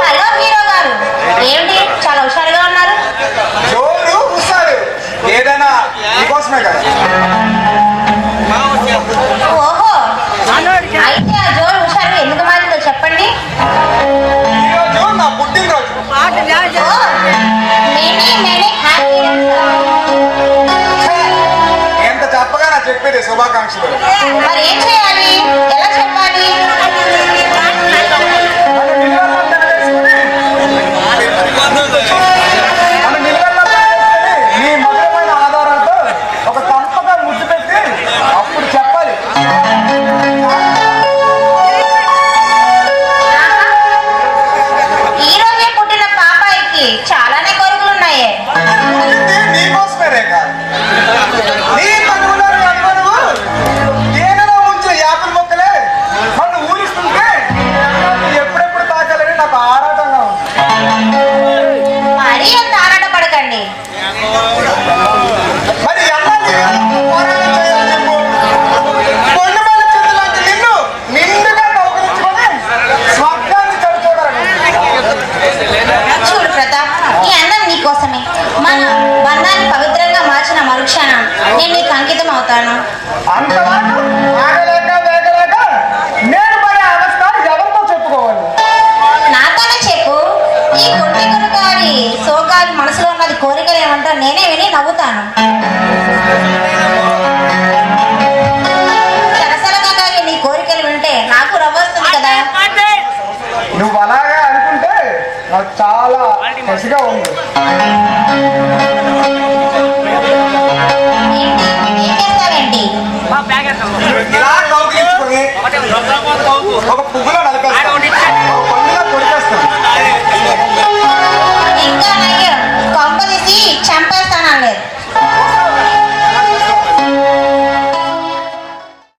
Hello hero గారు, ఏంటి చాలా హుషారుగా ఉన్నారు? జోరు హుషారు ఏదైనా నీకోసమే కదా. ఓహో, అయితే ఆ జోరు హుషారు ఎందుకు మారిందో చెప్పండి. ఈరోజు నా పుట్టినరోజు. ఓ, many, many happy returns. ఎంత చెప్పగా నా చెప్పేది శుభాకాంక్షలు. మరి ఏం చేయాలి, ఎలా చెప్పాలి? నీ మధురమైన ఆధారాలతో ఒక తంపగా ముద్దు పెట్టి అప్పుడు చెప్పాలి. ఈ రోజే పుట్టిన పాపాయికి చాలానే కోరికలు ఉన్నాయే. ఇది నీకోసమే రేఖ. నీ కనుగొన్నారు అందరూ తేనెలో ఉంచిన యాపిల్ మొక్కలే నన్ను ఊరిస్తుంటే ఎప్పుడెప్పుడు తాకాలని నాకు ఆరాటంగా ఉంది. మరీ అంత ఆరాటపడకండి. మరి ఎన్నాళ్ళు పోరాటం చేయాలి చెప్పు? కొండమల్ల చేతులాంటి నిన్ను నిండుగా కౌగిలించుకొని స్వర్గాన్ని చూడాలని. చూడు ప్రతాప్, ఈ అందం నీకోసమే. మన బంధాన్ని పవిత్రంగా మార్చిన మరుక్షణం నేను నీకు అంకితం అవుతాను. అంతవరకు ఆగలేక వేగలేక నేను పడే అవస్థ ఎవరితో చెప్పుకోవాలి? నాతోనే చెప్పు. ఈ గుండె కొనుకాలి సోకాలి మనసులో ఉన్నది కోరికలు ఏమంటో నేనే విని నవ్వుతాను. సరసరగా కాగి నీ కోరికలు వింటే నాకు రవ్వొస్తుంది కదా. నువ్వు అలాగే అనుకుంటే నాకు చాలా కసిగా ఉంది. ఏంటి, ఏం చేస్తావేంటి? ఇలా కౌగిలించుకొని ఒక పువ్వులో